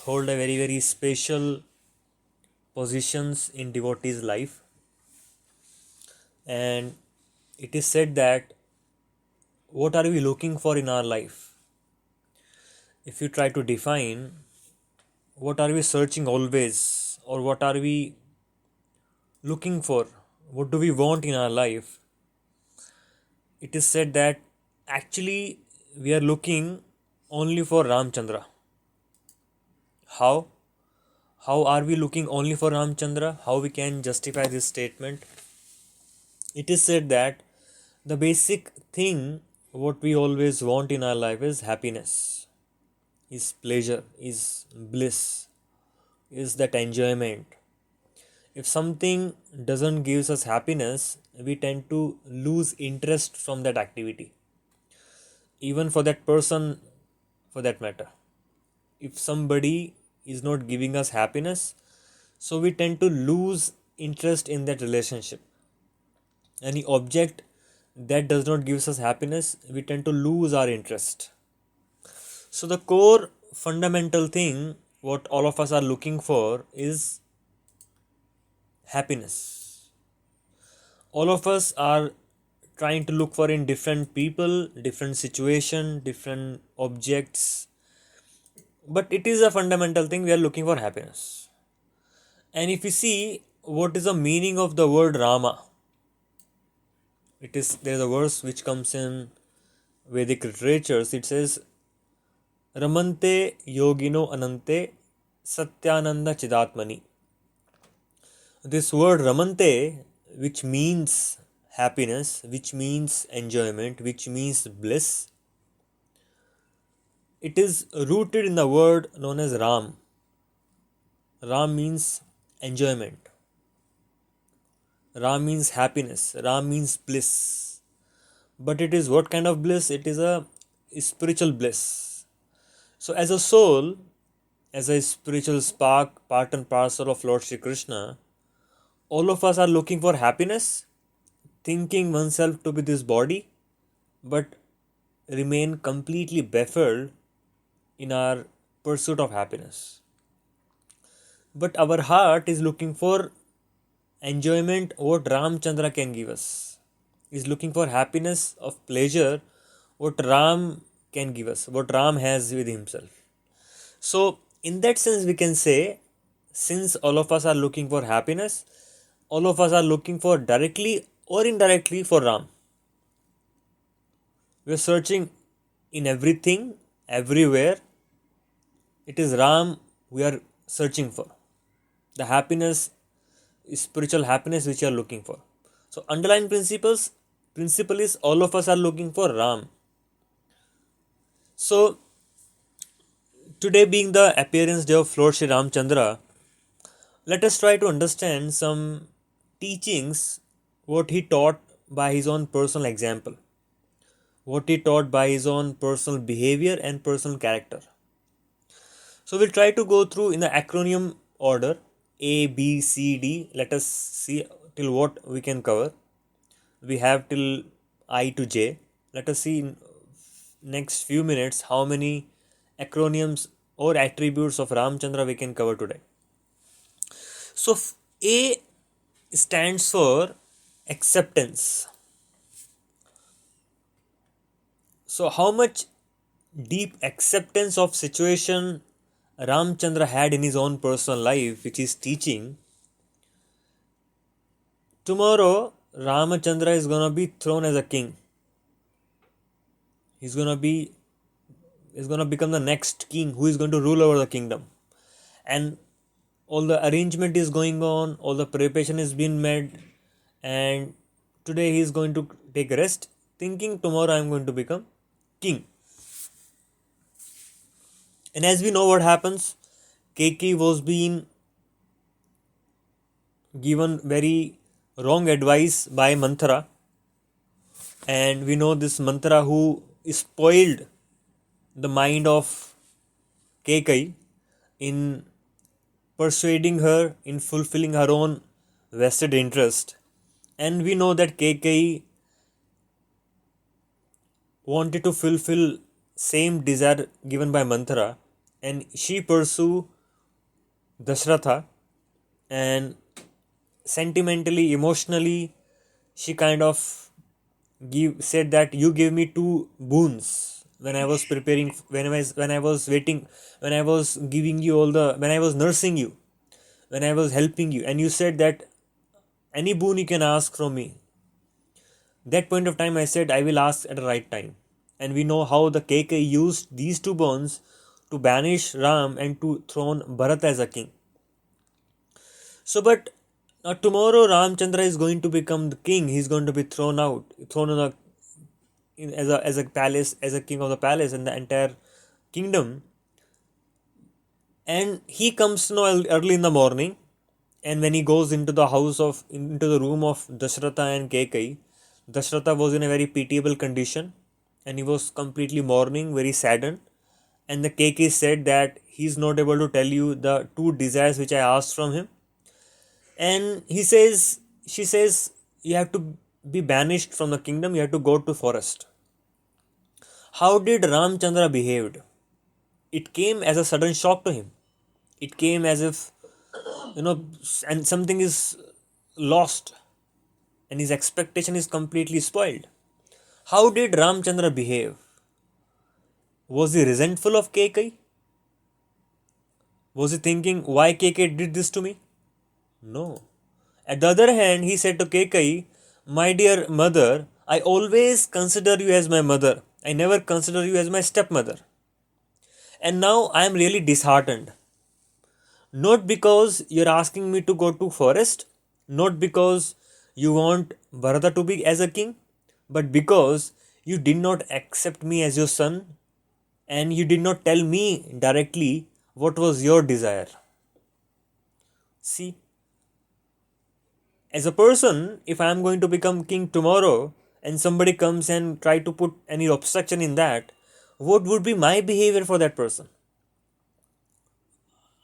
hold a very, very special positions in devotees' life. And it is said that what are we looking for in our life? If you try to define what are we searching always, or what are we looking for, what do we want in our life, it is said that actually we are looking only for Ramchandra. How? How are we looking only for Ramchandra? How we can justify this statement? It is said that the basic thing what we always want in our life is happiness, is pleasure, is bliss, is that enjoyment. If something doesn't give us happiness, we tend to lose interest from that activity, even for that person, for that matter. If somebody is not giving us happiness, so we tend to lose interest in that relationship. Any object that does not give us happiness, we tend to lose our interest. So the core fundamental thing what all of us are looking for is happiness. All of us are trying to look for in different people, different situation, different objects, but it is a fundamental thing we are looking for happiness. And if you see what is the meaning of the word Rama, it is there is a verse which comes in Vedic literatures. It says Ramante yogino anante satyananda chidatmani. This word Ramante, which means happiness, which means enjoyment, which means bliss, it is rooted in the word known as Ram. Ram means enjoyment. Ram means happiness. Ram means bliss. But it is what kind of bliss? It is a spiritual bliss. So, as a soul, as a spiritual spark, part and parcel of Lord Shri Krishna, all of us are looking for happiness, thinking oneself to be this body, but remain completely baffled in our pursuit of happiness. But our heart is looking for enjoyment what Ramchandra can give us, is looking for happiness of pleasure what Ram can give us, what Ram has with himself. So, in that sense, we can say, since all of us are looking for happiness, all of us are looking for directly or indirectly for Ram. We are searching in everything, everywhere. It is Ram we are searching for. The happiness, spiritual happiness which you are looking for. So, underlying principle is all of us are looking for Ram. So, today being the appearance day of Lord Sri Ramchandra, let us try to understand some teachings what he taught by his own personal example, what he taught by his own personal behavior and personal character. So we'll try to go through in the acronym order A, B, C, D. Let us see till what we can cover. We have till I to J. Let us see in next few minutes how many acronyms or attributes of Ramchandra we can cover today. So A stands for acceptance. So how much deep acceptance of situation Ramchandra had in his own personal life, which is teaching. Tomorrow, Ramachandra is gonna be thrown as a king. He's gonna become the next king who is going to rule over the kingdom. And all the arrangement is going on, all the preparation is being made, and today he is going to take rest, thinking tomorrow I am going to become king. And as we know what happens, Keki was being given very wrong advice by Manthara, and we know this Manthara who spoiled the mind of Kekai in persuading her, in fulfilling her own vested interest. And we know that Kekai wanted to fulfill same desire given by Manthara, and she pursue Dashratha, and sentimentally, emotionally, she kind of said that you gave me two boons when I was preparing, when I was waiting, when I was giving you all the, when I was nursing you, when I was helping you, and you said that any boon you can ask from me. That point of time, I said I will ask at the right time, and we know how the KK used these two boons to banish Ram and to throne Bharat as a king. So, but tomorrow Ramchandra is going to become the king. He's going to be thrown out, thrown on a, as a palace, as a king of the palace and the entire kingdom. And he comes early in the morning, and when he goes into the house of, into the room of Dashratha and Kekai, Dashratha was in a very pitiable condition, and he was completely mourning, very saddened. And the Kekai said that he is not able to tell you the two desires which I asked from him. And she says, you have to be banished from the kingdom, you have to go to forest. How did Ramchandra behaved? It came as a sudden shock to him. It came as if, and something is lost, and his expectation is completely spoiled. How did Ramchandra behave? Was he resentful of Kekai? Was he thinking, why Kekai did this to me? No. At the other hand, he said to Kekai, my dear mother, I always consider you as my mother. I never consider you as my stepmother. And now I am really disheartened. Not because you're asking me to go to forest, not because you want Bharata to be as a king, but because you did not accept me as your son, and you did not tell me directly what was your desire. See, as a person, if I am going to become king tomorrow and somebody comes and try to put any obstruction in that, what would be my behavior for that person?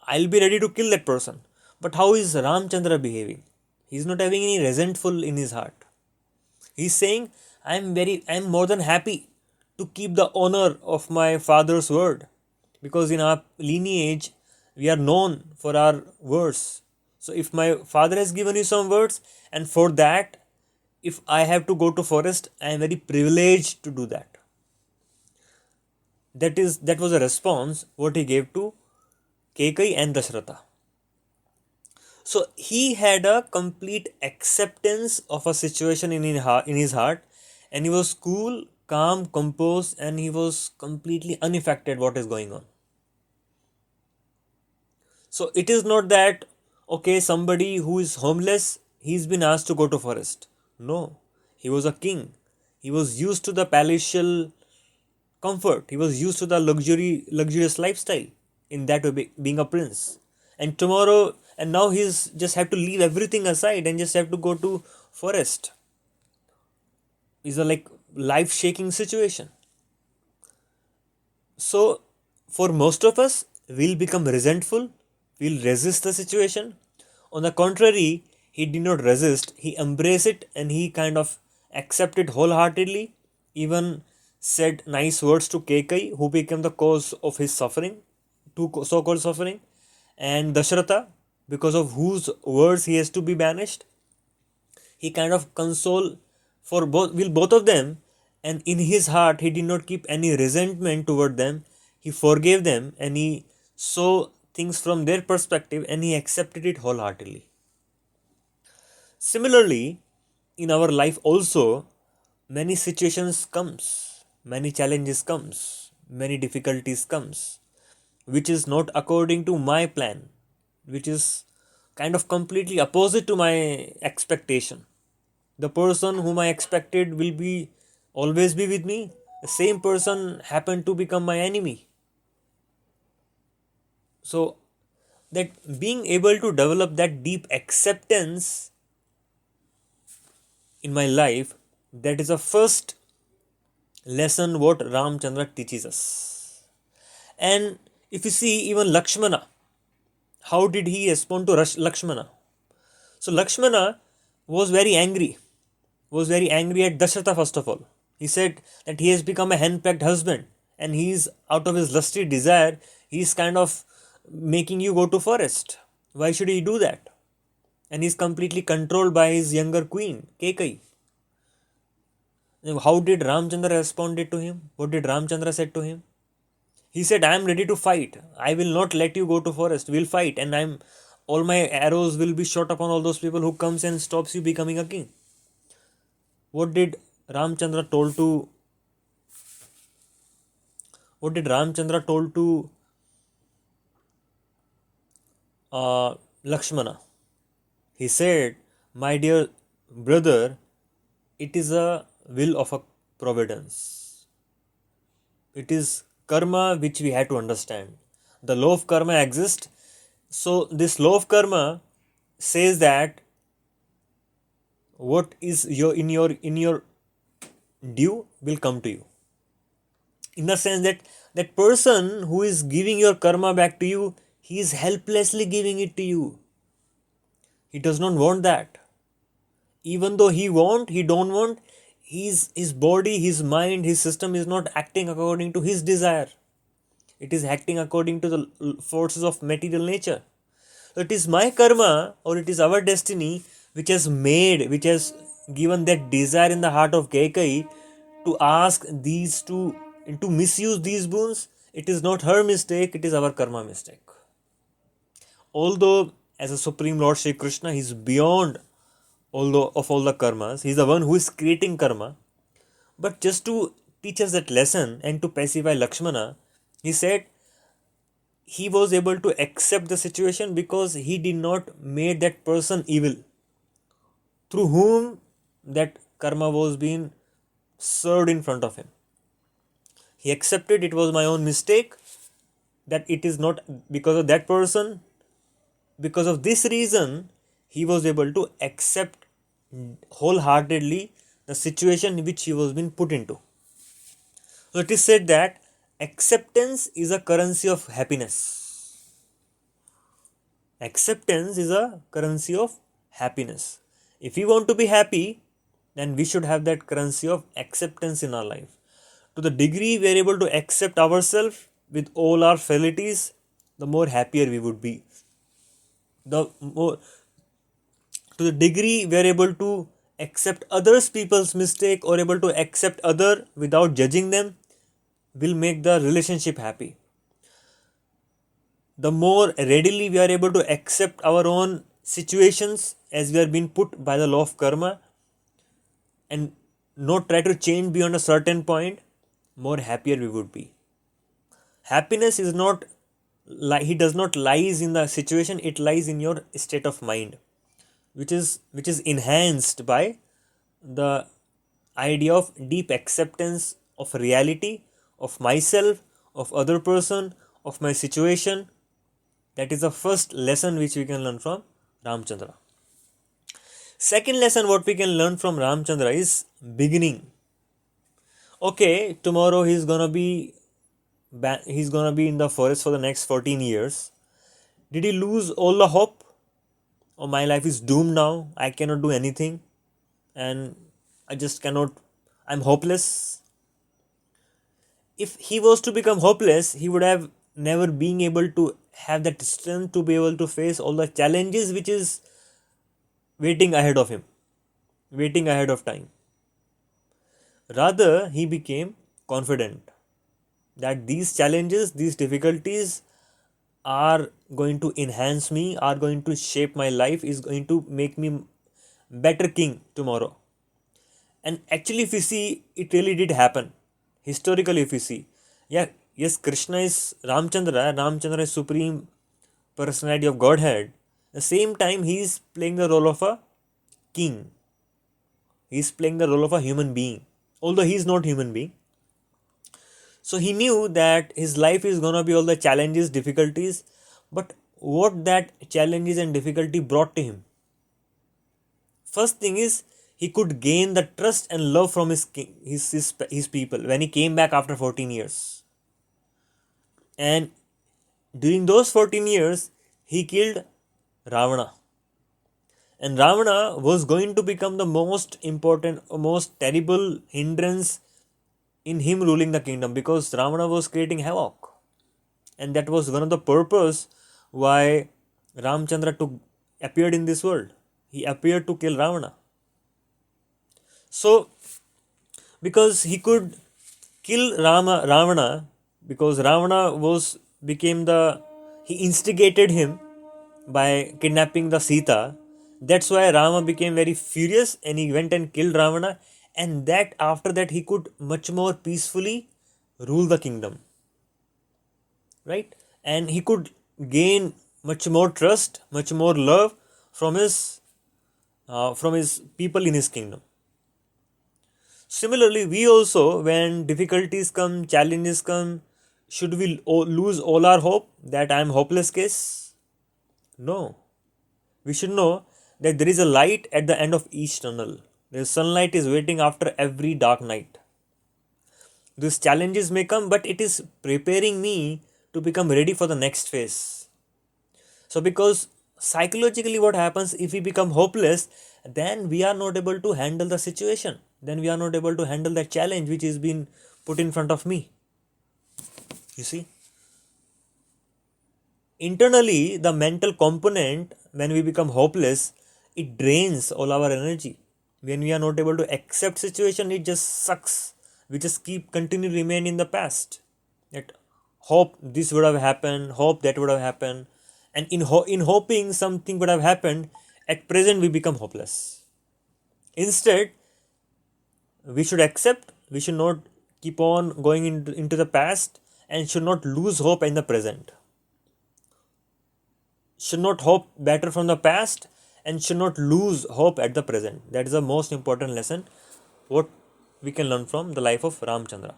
I'll be ready to kill that person. But how is Ramchandra behaving? He's not having any resentful in his heart. He's saying, I'm more than happy to keep the honor of my father's word. Because in our lineage, we are known for our words. So if my father has given you some words, and for that, if I have to go to forest, I am very privileged to do that. That was a response what he gave to Kekai and Dashratha. So he had a complete acceptance of a situation in his heart, and he was cool, calm, composed, and he was completely unaffected what is going on. So it is not that, okay, somebody who is homeless, he's been asked to go to forest. No, he was a king. He was used to the palatial comfort. He was used to the luxurious lifestyle in that way, being a prince. And tomorrow, and now he's just have to leave everything aside and just have to go to forest. It's a like life shaking situation. So for most of us, we'll become resentful, we'll resist the situation. On the contrary, he did not resist, he embraced it, and he kind of accepted wholeheartedly, even said nice words to Kekai, who became the cause of his suffering, so called suffering, and Dashratha, because of whose words he has to be banished. He kind of console for both of them, and in his heart he did not keep any resentment toward them. He forgave them, and he saw things from their perspective, and he accepted it wholeheartedly. Similarly, in our life also, many situations comes, many challenges comes, many difficulties comes, which is not according to my plan, which is kind of completely opposite to my expectation. The person whom I expected will be always be with me, the same person happened to become my enemy. So that being able to develop that deep acceptance in my life, that is the first lesson what Ramchandra teaches us. And if you see even Lakshmana, how did he respond to Lakshmana? So Lakshmana was very angry, at Dashratha first of all. He said that he has become a henpecked husband, and he is out of his lusty desire, He's kind of making you go to forest. Why should he do that? And he's completely controlled by his younger queen, Kekai. How did Ramchandra responded to him? What did Ramchandra said to him? He said, I am ready to fight. I will not let you go to forest. We'll fight. And all my arrows will be shot upon all those people who comes and stops you becoming a king. What did Ramchandra told to Lakshmana? He said, my dear brother, it is a will of a providence. It is karma which we have to understand. The law of karma exists. So this law of karma says that what is in your due will come to you. In the sense that that person who is giving your karma back to you, he is helplessly giving it to you. He does not want that. Even though he don't want, his body, his mind, his system is not acting according to his desire. It is acting according to the forces of material nature. So it is my karma or it is our destiny which has given that desire in the heart of Kekai to ask these to misuse these boons. It is not her mistake, it is our karma mistake. Although as a Supreme Lord Shri Krishna, he is beyond all the karmas. He is the one who is creating karma. But just to teach us that lesson and to pacify Lakshmana, he said he was able to accept the situation because he did not make that person evil, through whom that karma was being served in front of him. He accepted it was my own mistake, that it is not because of that person. Because of this reason, he was able to accept wholeheartedly the situation in which he was being put into. So it is said that acceptance is a currency of happiness. Acceptance is a currency of happiness. If we want to be happy, then we should have that currency of acceptance in our life. To the degree we are able to accept ourselves with all our frailties, the more happier we would be. To the degree we are able to accept others people's mistake or able to accept other without judging them, will make the relationship happy. The more readily we are able to accept our own situations as we are being put by the law of karma and not try to change beyond a certain point, more happier we would be. Happiness is not he does not lies in the situation, it lies in your state of mind, which is enhanced by the idea of deep acceptance of reality, of myself, of other person, of my situation. That is the first lesson which we can learn from Ramchandra. Second lesson what we can learn from Ramchandra is beginning. Okay, tomorrow he's gonna be in the forest for the next 14 years. Did he lose all the hope? Oh, my life is doomed now. I cannot do anything. And I just cannot. I'm hopeless. If he was to become hopeless, he would have never been able to have that strength to be able to face all the challenges which is waiting ahead of him, waiting ahead of time. Rather, he became confident that these challenges, these difficulties are going to enhance me, are going to shape my life, is going to make me better king tomorrow. And actually, if you see, it really did happen. Historically, if you see, yes, Krishna is Ramchandra is supreme personality of Godhead. At the same time, he is playing the role of a king. He is playing the role of a human being, although he is not human being. So he knew that his life is gonna be all the challenges, difficulties, but what that challenges and difficulty brought to him. First thing is, he could gain the trust and love from his people when he came back after 14 years. And during those 14 years, he killed Ravana. And Ravana was going to become the most important, most terrible hindrance in him ruling the kingdom, because Ravana was creating havoc. And that was one of the purpose why Ramchandra appeared in this world. He appeared to kill Ravana. So, because he could kill Ravana, because Ravana became he instigated him by kidnapping the Sita. That's why Rama became very furious and he went and killed Ravana, and that after that he could much more peacefully rule the kingdom, right? And he could gain much more trust, much more love from his people in his kingdom. Similarly, we also, when difficulties come, challenges come, should we lose all our hope that I am hopeless case? No. We should know that there is a light at the end of each tunnel. The sunlight is waiting after every dark night. These challenges may come, but it is preparing me to become ready for the next phase. So, because psychologically, what happens if we become hopeless, then we are not able to handle the situation. Then we are not able to handle that challenge which is being put in front of me. You see? Internally, the mental component, when we become hopeless, it drains all our energy. When we are not able to accept situation, it just sucks. We just continue remain in the past. That hope this would have happened, hope that would have happened, and in hoping something would have happened, at present we become hopeless. Instead, we should accept, we should not keep on going into the past, and should not lose hope in the present. Should not hope better from the past, and should not lose hope at the present. That is the most important lesson what we can learn from the life of Ramchandra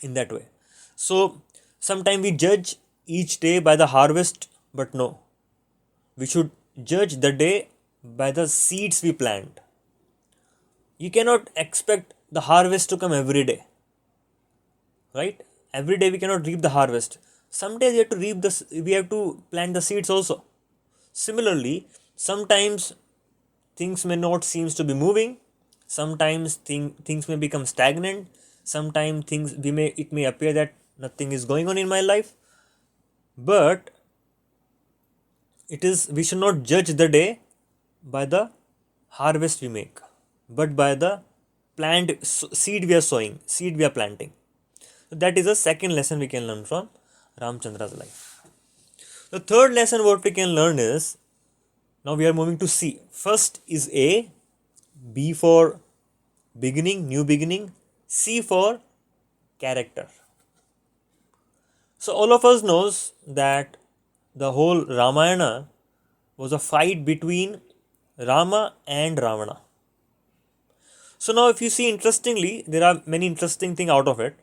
in that way. So, sometimes we judge each day by the harvest, but no. We should judge the day by the seeds we plant. You cannot expect the harvest to come every day, right? Every day we cannot reap the harvest. Some days we have to plant the seeds also. Similarly, sometimes things may not seems to be moving. Sometimes things may become stagnant. Sometimes it may appear that nothing is going on in my life. But we should not judge the day by the harvest we make, but by the seed we are sowing, seed we are planting. So that is the second lesson we can learn from Ramchandra's life. The third lesson what we can learn is, now we are moving to C. First is A, B for beginning, new beginning, C for character. So all of us knows that the whole Ramayana was a fight between Rama and Ravana. So now if you see, interestingly, there are many interesting things out of it.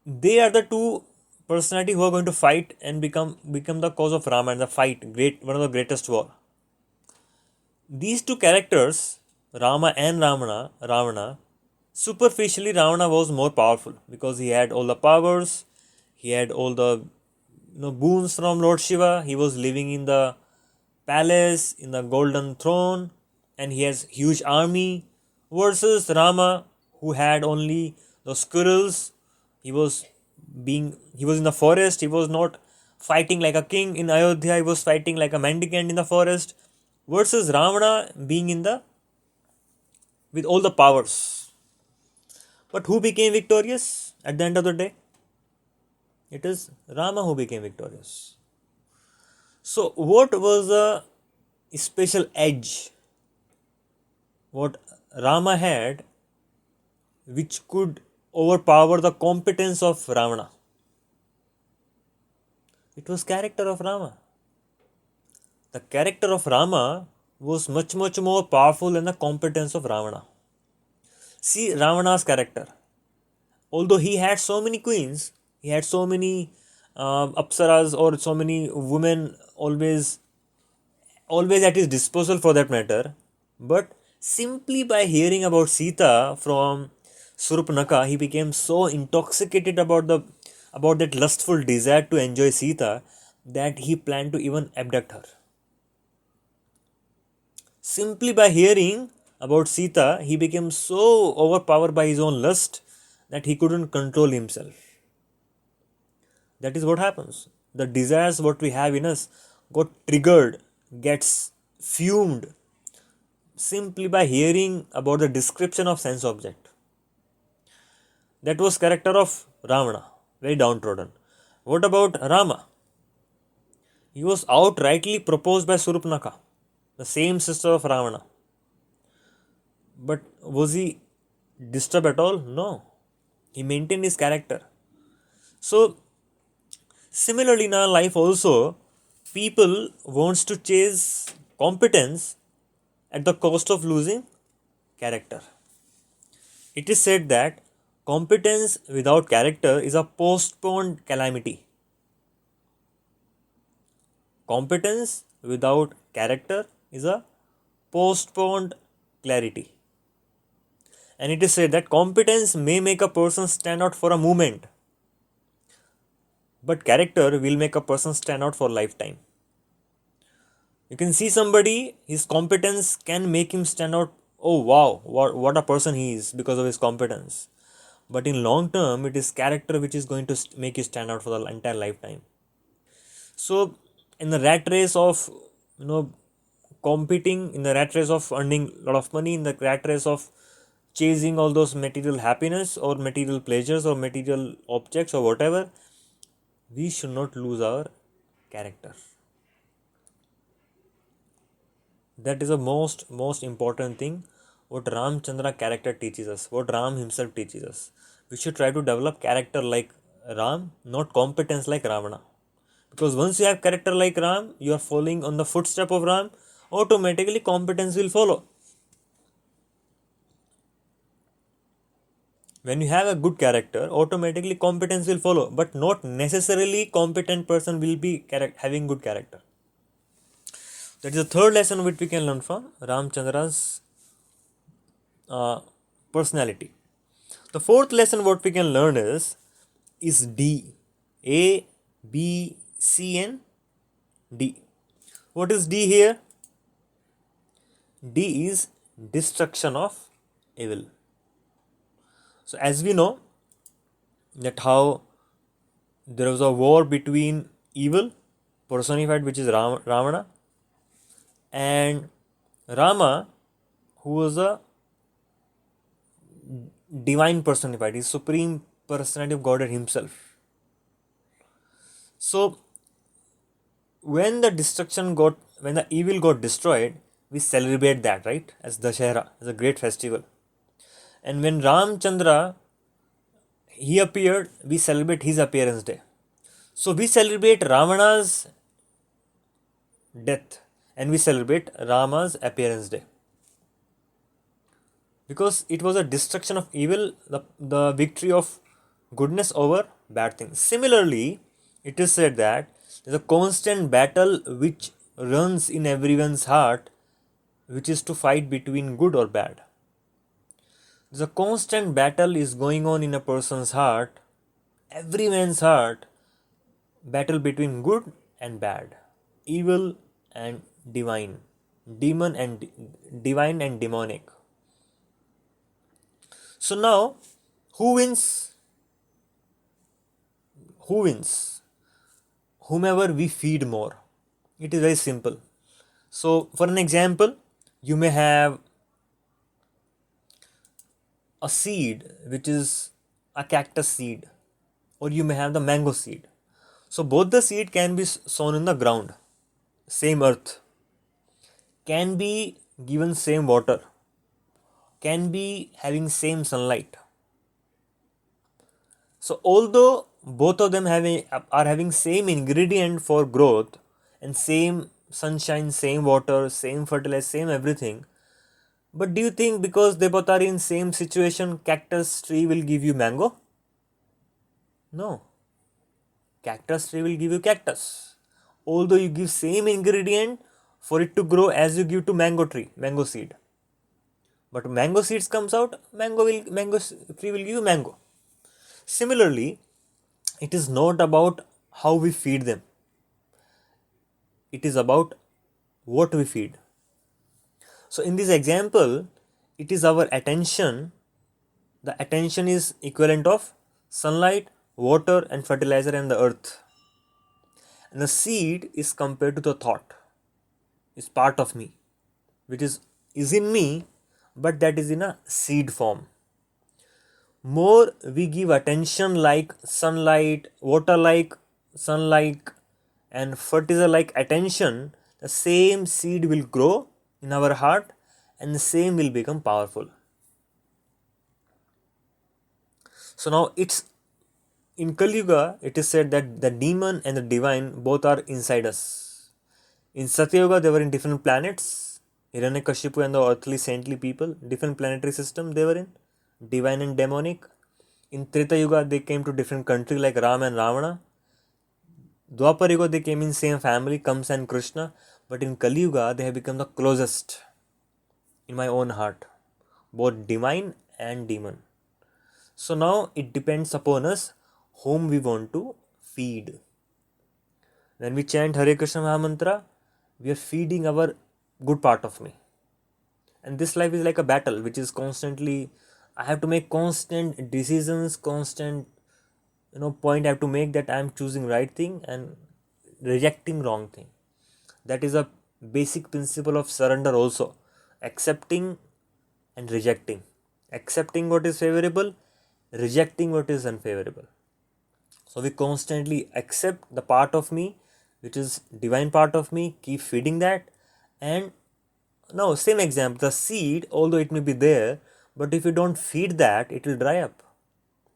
They are the two personality who are going to fight and become the cause of Rama and the fight, one of the greatest war. These two characters, Rama and Ravana, superficially Ravana was more powerful because he had all the powers, he had all the boons from Lord Shiva, he was living in the palace, in the golden throne, and he has huge army, versus Rama, who had only the squirrels. He was in the forest. He was not fighting like a king in Ayodhya. He was fighting like a mendicant in the forest. Versus Ravana being with all the powers. But who became victorious at the end of the day? It is Rama who became victorious. So what was the special edge what Rama had which could overpower the competence of Ravana? It was character of Rama. The character of Rama was much more powerful than the competence of Ravana. See Ravana's character. Although he had so many queens, he had so many apsaras or so many women always at his disposal for that matter, but simply by hearing about Sita from Surpanaka, he became so intoxicated about that lustful desire to enjoy Sita that he planned to even abduct her. Simply by hearing about Sita, he became so overpowered by his own lust that he couldn't control himself. That is what happens. The desires what we have in us got triggered, gets fumed simply by hearing about the description of sense object. That was character of Ravana, very downtrodden. What about Rama? He was outrightly proposed by Surupnaka, the same sister of Ravana. But was he disturbed at all? No. He maintained his character. So similarly in our life also, people wants to chase competence at the cost of losing character. It is said that competence without character is a postponed calamity. Competence without character is a postponed clarity. And it is said that competence may make a person stand out for a moment, but character will make a person stand out for a lifetime. You can see somebody, his competence can make him stand out. Oh wow, what a person he is because of his competence. But in long term, it is character which is going to make you stand out for the entire lifetime. So, in the rat race of competing, in the rat race of earning a lot of money, in the rat race of chasing all those material happiness or material pleasures or material objects or whatever, we should not lose our character. That is the most important thing what Ramchandra character teaches us, what Ram himself teaches us. We should try to develop character like Ram, not competence like Ravana. Because once you have character like Ram, you are following on the footstep of Ram, automatically competence will follow. When you have a good character, automatically competence will follow, but not necessarily competent person will be having good character. That is the third lesson which we can learn from Ramchandra's personality. The fourth lesson what we can learn is D. A, B, C and D. What is D here? D is destruction of evil. So as we know that how there was a war between evil personified, which is Ravana, and Rama, who was a divine personified, his supreme personality of Godhead himself. So when the evil got destroyed, we celebrate that, right, as Dashera, as a great festival. And when Ramchandra he appeared, we celebrate his appearance day. So we celebrate Ravana's death and we celebrate Rama's appearance day. Because it was a destruction of evil, the victory of goodness over bad things. Similarly, it is said that there is a constant battle which runs in everyone's heart, which is to fight between good or bad. The constant battle is going on in a person's heart, every man's heart, battle between good and bad, evil and divine, demon and divine and demonic. So now, who wins? Who wins? Whomever we feed more. It is very simple. So, for an example, you may have a seed which is a cactus seed, or you may have the mango seed. So, both the seed can be sown in the ground, same earth, can be given same water, can be having same sunlight. So although both of them are having same ingredient for growth and same sunshine, same water, same fertilizer, same everything, but do you think because they both are in same situation, cactus tree will give you mango? No. Cactus tree will give you cactus. Although you give same ingredient for it to grow as you give to mango tree, mango seed. But mango seeds comes out, mango tree will give you mango. Similarly, it is not about how we feed them. It is about what we feed. So in this example, it is our attention. The attention is equivalent of sunlight, water and fertilizer and the earth. And the seed is compared to the thought, is part of me, which is in me, but that is in a seed form. More we give attention like sunlight, water like sunlight, and fertilizer like attention, the same seed will grow in our heart and the same will become powerful. So now it's in Kali Yuga, it is said that the demon and the divine both are inside us. In Satya Yuga, they were in different planets. Hiranyakashipu and the earthly saintly people, different planetary system they were in, divine and demonic. In Treta Yuga, they came to different countries like Ram and Ravana. Dwapar Yuga, they came in same family, Kamsa and Krishna. But in Kali Yuga, they have become the closest in my own heart, both divine and demon. So now it depends upon us whom we want to feed. When we chant Hare Krishna Mahamantra, we are feeding our good part of me. And this life is like a battle, which is constantly, I have to make constant decisions, constant point I have to make, that I am choosing right thing and rejecting wrong thing. That is a basic principle of surrender also. Accepting and rejecting. Accepting what is favorable, rejecting what is unfavorable. So we constantly accept the part of me which is divine part of me, keep feeding that. And now same example, the seed, although it may be there, but if you don't feed that, it will dry up.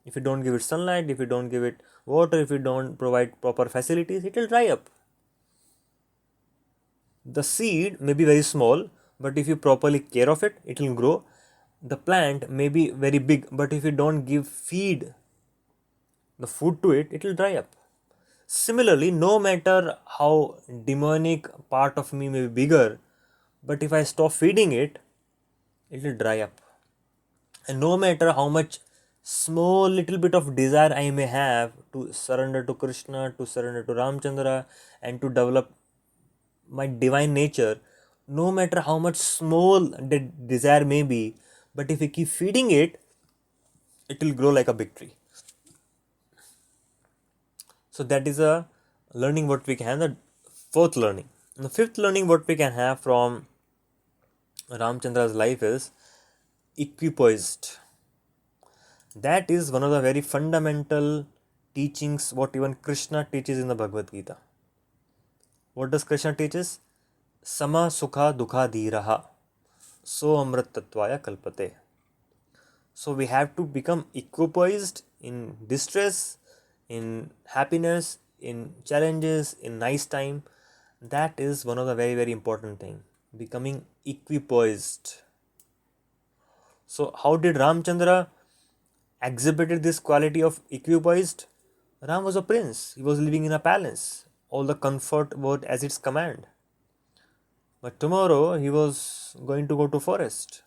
If you don't give it sunlight, if you don't give it water, if you don't provide proper facilities, it will dry up. The seed may be very small, but if you properly care of it, it will grow. The plant may be very big, but if you don't give feed, the food to it, it will dry up. Similarly, no matter how demonic part of me may be bigger, but if I stop feeding it, it will dry up. And no matter how much small little bit of desire I may have to surrender to Krishna, to surrender to Ramchandra, and to develop my divine nature, no matter how much small that desire may be, but if we keep feeding it, it will grow like a big tree. So that is a learning what we can have, the fourth learning. And the fifth learning what we can have from Ramchandra's life is equipoised. That is one of the very fundamental teachings what even Krishna teaches in the Bhagavad Gita. What does Krishna teaches? Sama sukha dukha dhiraha so amrit tatvaya kalpate. So we have to become equipoised in distress, in happiness, in challenges, in nice time. That is one of the very, very important thing. Becoming equipoised. So how did Ramchandra exhibited this quality of equipoised? Ram was a prince. He was living in a palace. All the comfort was at its command. But tomorrow he was going to go to forest.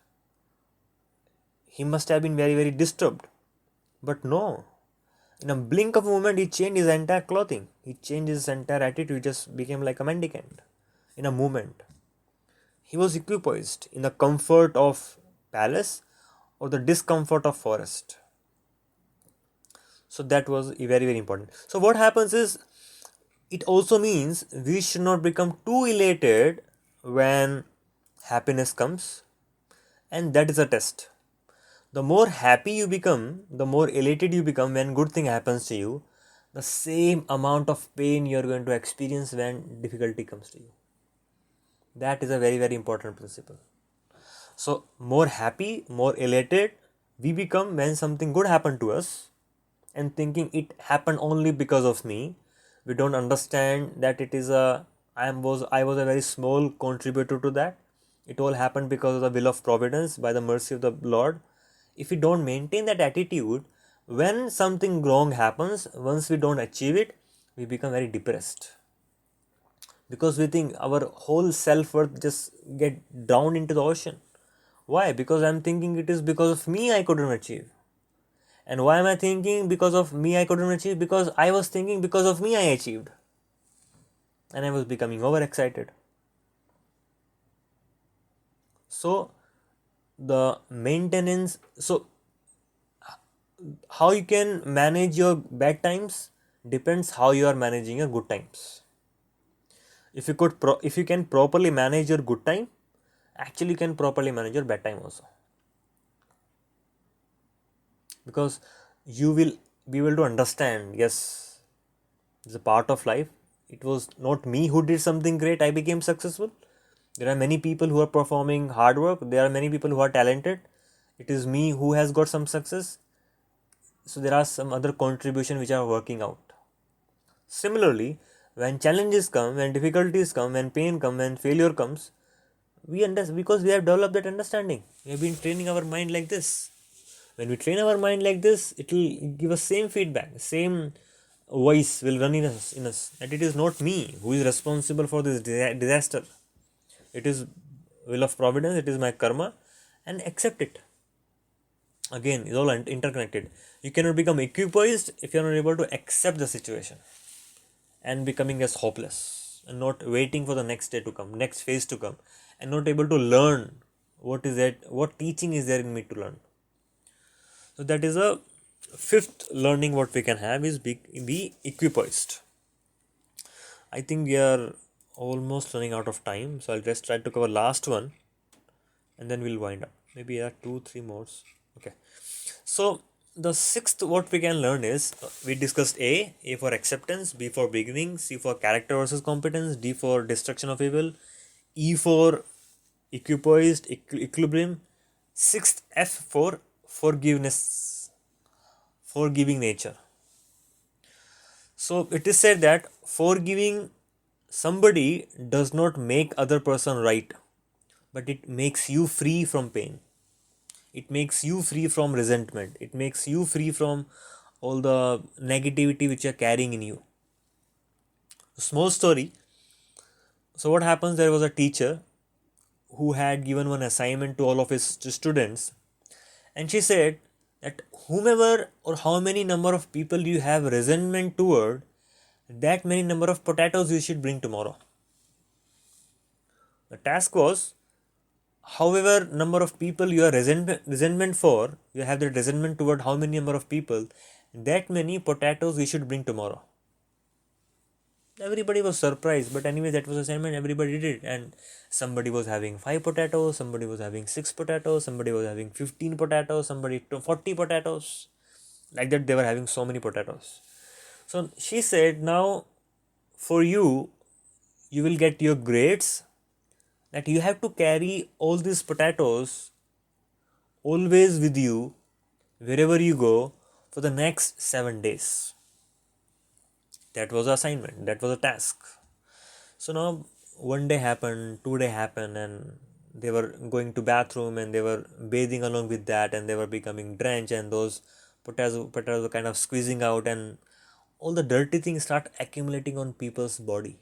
He must have been very, very disturbed. But no. In a blink of a moment, he changed his entire clothing. He changed his entire attitude. He just became like a mendicant. In a moment. He was equipoised in the comfort of palace or the discomfort of forest. So that was very, very important. So what happens is, it also means we should not become too elated when happiness comes, and that is a test. The more happy you become, the more elated you become when good thing happens to you, the same amount of pain you are going to experience when difficulty comes to you. That is a very, very important principle. So more happy, more elated we become when something good happened to us, and thinking it happened only because of me. We don't understand that it is I was a very small contributor to that. It all happened because of the will of providence, by the mercy of the Lord. If we don't maintain that attitude, when something wrong happens, once we don't achieve it, we become very depressed, because we think our whole self-worth just get drowned into the ocean. Why? Because I'm thinking it is because of me I couldn't achieve. And why am I thinking because of me I couldn't achieve? Because I was thinking because of me I achieved. And I was becoming overexcited. So the maintenance, so how you can manage your bad times depends how you are managing your good times. If you can properly manage your good time, actually you can properly manage your bad time also, because you will be able to understand, yes, it's a part of life. It was not me who did something great, I became successful. There are many people who are performing hard work, there are many people who are talented. It is me who has got some success. So there are some other contribution which are working out. Similarly, when challenges come, when difficulties come, when pain come, when failure comes, we understand, because we have developed that understanding. We have been training our mind like this. When we train our mind like this, it will give us same feedback, same voice will run in us that it is not me who is responsible for this disaster. It is will of providence, it is my karma, and accept it. Again, it's all interconnected. You cannot become equipoised if you are not able to accept the situation and becoming as hopeless and not waiting for the next day to come, next phase to come, and not able to learn what teaching is there in me to learn. So that is a fifth learning what we can have is be equipoised. I think we are almost running out of time, so I'll just try to cover last one and then we'll wind up. Maybe there are 2-3 more. Okay. So the sixth what we can learn is we discussed A for acceptance, B for beginning, C for character versus competence, D for destruction of evil, E for equipoised, equilibrium, sixth F for forgiveness, forgiving nature. So it is said that forgiving somebody does not make other person right, but it makes you free from pain. It makes you free from resentment. It makes you free from all the negativity which you are carrying in you. A small story. So what happens, there was a teacher who had given one assignment to all of his students, and she said that whomever or how many number of people you have resentment toward, that many number of potatoes you should bring tomorrow. The task was, however number of people you are resentment for, you have that resentment toward how many number of people, that many potatoes we should bring tomorrow. Everybody was surprised, but anyway, that was assignment, everybody did it. And somebody was having 5 potatoes, somebody was having 6 potatoes, somebody was having 15 potatoes, somebody 40 potatoes. Like that, they were having so many potatoes. So she said, now for you, you will get your grades that you have to carry all these potatoes always with you wherever you go for the next 7 days. That was the assignment, that was a task. So now one day happened, 2 day happened, and they were going to bathroom and they were bathing along with that, and they were becoming drenched, and those potatoes were kind of squeezing out, and all the dirty things start accumulating on people's body,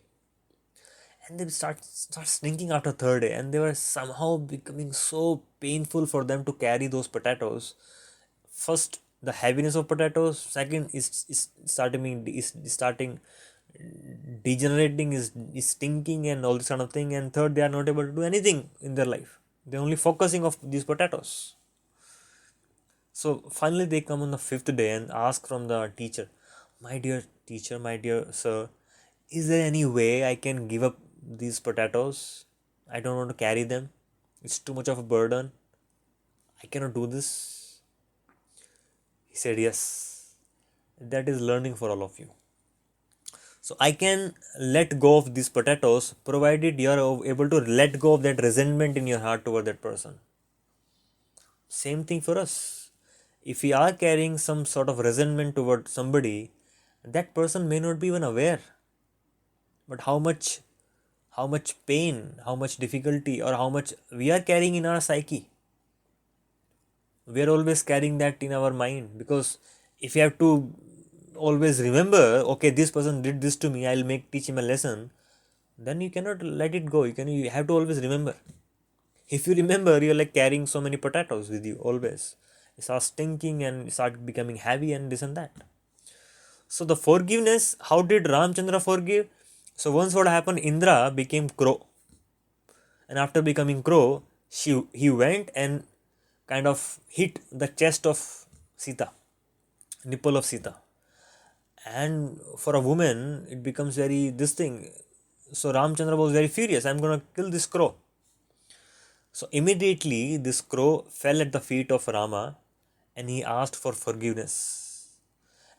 and they start stinking after third day, and they were somehow becoming so painful for them to carry those potatoes. First, the heaviness of potatoes. Second is starting degenerating, is stinking and all this kind of thing. And third, they are not able to do anything in their life. They're only focusing of these potatoes. So finally, they come on the fifth day and ask from the teacher, "My dear teacher, my dear sir, is there any way I can give up these potatoes? I don't want to carry them. It's too much of a burden. I cannot do this." He said, "Yes, that is learning for all of you. So I can let go of these potatoes provided you are able to let go of that resentment in your heart toward that person." Same thing for us. If we are carrying some sort of resentment toward somebody, that person may not be even aware. But how much pain, how much difficulty, or how much we are carrying in our psyche. We are always carrying that in our mind, because if you have to always remember, okay, this person did this to me, I'll teach him a lesson, then you cannot let it go. You have to always remember. If you remember, you're like carrying so many potatoes with you always. It starts stinking and start becoming heavy and this and that. So the forgiveness, how did Ramchandra forgive? So once what happened, Indra became crow. And after becoming crow, he went and kind of hit the chest of Sita. nipple of Sita. And for a woman, it becomes very this thing. So Ramchandra was very furious. I'm going to kill this crow. So immediately this crow fell at the feet of Rama and he asked for forgiveness.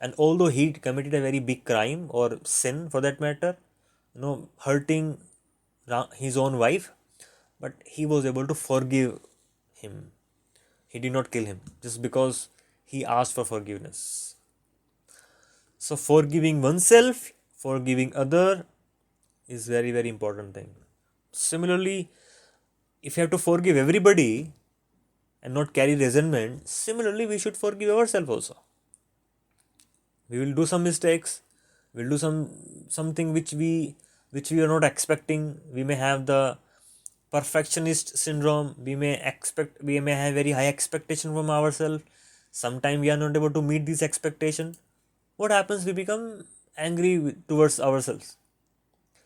And although he committed a very big crime or sin for that matter, hurting his own wife, but he was able to forgive him. He did not kill him just because he asked for forgiveness. So forgiving oneself, forgiving other is very, very important thing. Similarly, if you have to forgive everybody and not carry resentment, similarly we should forgive ourselves also. We will do some mistakes, we'll do something which we are not expecting. We may have the perfectionist syndrome, we may have very high expectation from ourselves. Sometimes we are not able to meet these expectations. What happens? We become angry towards ourselves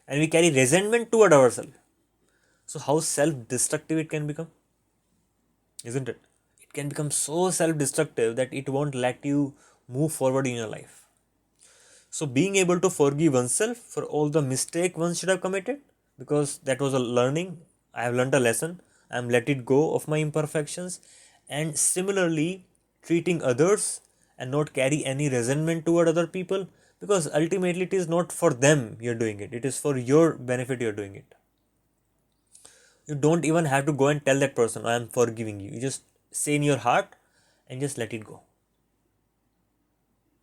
and we carry resentment toward ourselves. So how self-destructive it can become, isn't it? It can become so self-destructive that it won't let you move forward in your life. So being able to forgive oneself for all the mistake one should have committed, because that was a learning. I have learned a lesson. I am let it go of my imperfections, and similarly treating others and not carry any resentment toward other people, because ultimately it is not for them you're doing it. It is for your benefit you're doing it. You don't even have to go and tell that person, I am forgiving you. You just say in your heart and just let it go.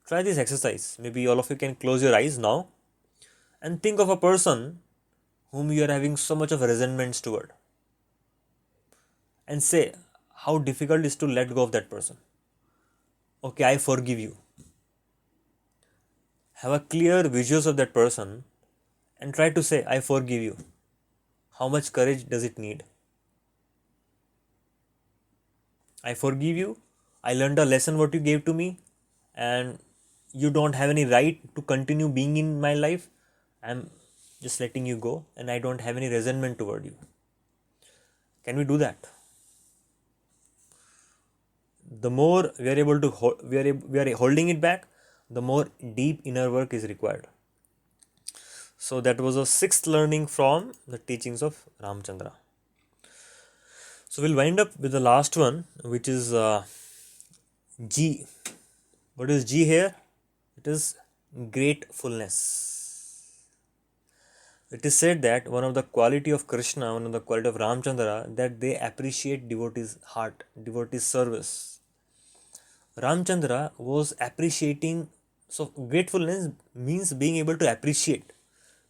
Try this exercise. Maybe all of you can close your eyes now and think of a person whom you are having so much of resentments toward and say how difficult it is to let go of that person. Okay, I forgive you. Have a clear visuals of that person and try to say, I forgive you. How much courage does it need? I forgive you. I learned a lesson what you gave to me, and you don't have any right to continue being in my life. I'm just letting you go, and I don't have any resentment toward you. Can we do that? The more we are able to we are holding it back, the more deep inner work is required. So that was a sixth learning from the teachings of Ramchandra. So we'll wind up with the last one, which is G. What is G here? It is gratefulness. It is said that one of the quality of Krishna, one of the quality of Ramchandra, that they appreciate devotees' heart, devotees' service. Ramchandra was appreciating. So gratefulness means being able to appreciate,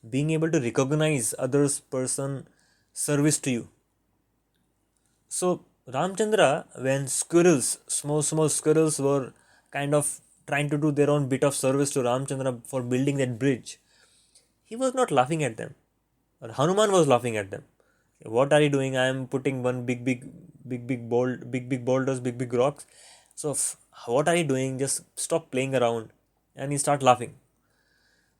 being able to recognize others' person service to you. So Ramchandra, when squirrels, small squirrels were kind of trying to do their own bit of service to Ramchandra for building that bridge, he was not laughing at them. Or Hanuman was laughing at them. What are you doing? I am putting one big boulders, big rocks. So what are you doing? Just stop playing around. And he start laughing.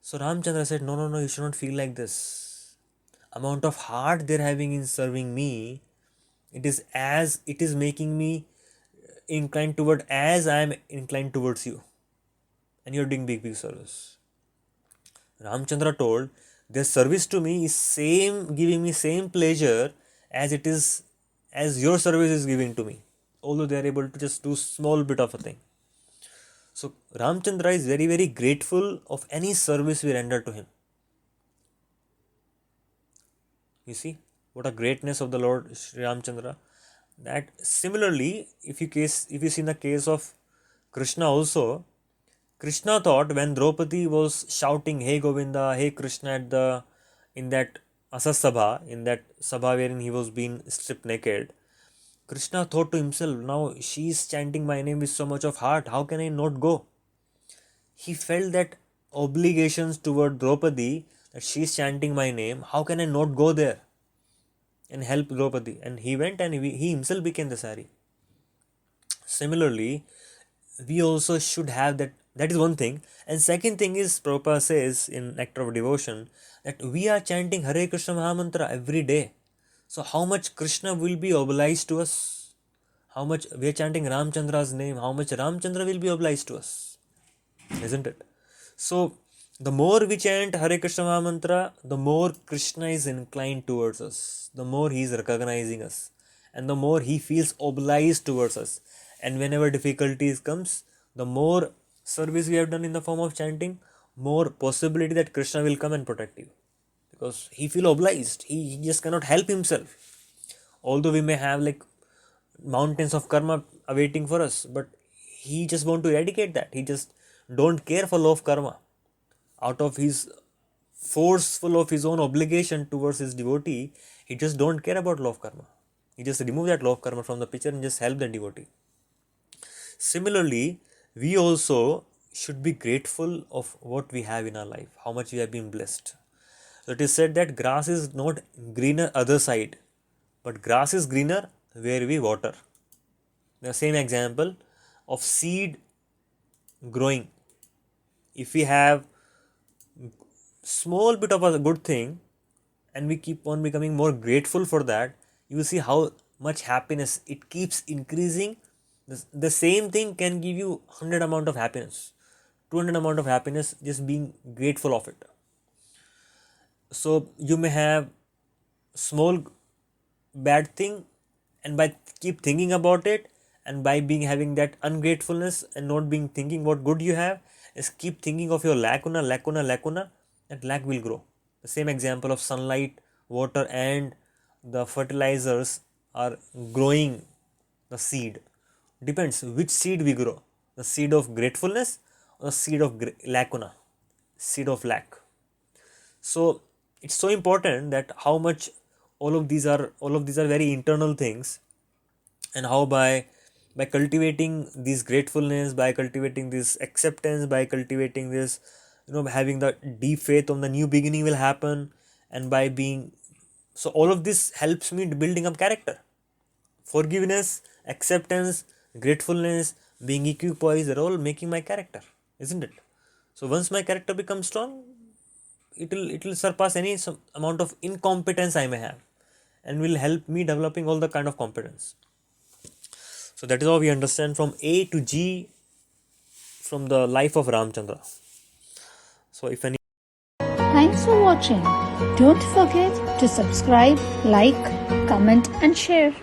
So Ramchandra said, no, you should not feel like this. Amount of heart they're having in serving me, it is making me inclined toward as I am inclined towards you. And you're doing big service. Ramchandra told, their service to me is same, giving me same pleasure as it is, as your service is giving to me. Although they are able to just do small bit of a thing. So Ramchandra is very, very grateful of any service we render to him. You see what a greatness of the Lord Sri Ramchandra. That similarly, if you see in the case of Krishna also, Krishna thought when Draupadi was shouting, "Hey Govinda, hey Krishna," in that Asasabha, in that sabha wherein he was being stripped naked, Krishna thought to himself, now she is chanting my name with so much of heart, how can I not go? He felt that obligations toward Draupadi, that she is chanting my name, how can I not go there and help Draupadi? And he went and he himself became the sari. Similarly, we also should have that. That is one thing. And second thing is, Prabhupada says in Nectar of Devotion that we are chanting Hare Krishna Mahamantra every day. So how much Krishna will be obliged to us? How much we are chanting Ramchandra's name, how much Ramchandra will be obliged to us? isn't it? So the more we chant Hare Krishna Mahamantra, the more Krishna is inclined towards us, the more he is recognizing us, and the more he feels obliged towards us. And whenever difficulties comes, the more service we have done in the form of chanting, more possibility that Krishna will come and protect you, because he feel obliged. He just cannot help himself. Although we may have like mountains of karma awaiting for us, but he just want to eradicate that. He just don't care for law of karma. Out of his forceful of his own obligation towards his devotee, he just don't care about law of karma. He just remove that law of karma from the picture and just help the devotee. Similarly, we also should be grateful of what we have in our life, how much we have been blessed. So it is said that grass is not greener other side, but grass is greener where we water. The same example of seed growing. If we have small bit of a good thing and we keep on becoming more grateful for that, you will see how much happiness it keeps increasing. The same thing can give you 100 amount of happiness, 200 amount of happiness, just being grateful of it. So you may have small bad thing, and by keep thinking about it, and by being having that ungratefulness and not being thinking what good you have, is keep thinking of your lacuna, that lack will grow. The same example of sunlight, water, and the fertilizers are growing the seed. Depends which seed we grow, the seed of gratefulness or the seed of lacuna, seed of lack. So it's so important that how much all of these are very internal things, and how by cultivating this gratefulness, by cultivating this acceptance, by cultivating this, having the deep faith on the new beginning will happen, and by being, so all of this helps me in building up character. Forgiveness, acceptance, gratefulness, being equipoised, they're all making my character, isn't it? So once my character becomes strong, it will surpass any some amount of incompetence I may have, and will help me developing all the kind of competence. So that is how we understand from A to G from the life of Ramchandra. So if any Thanks for watching. Don't forget to subscribe, like, comment and share.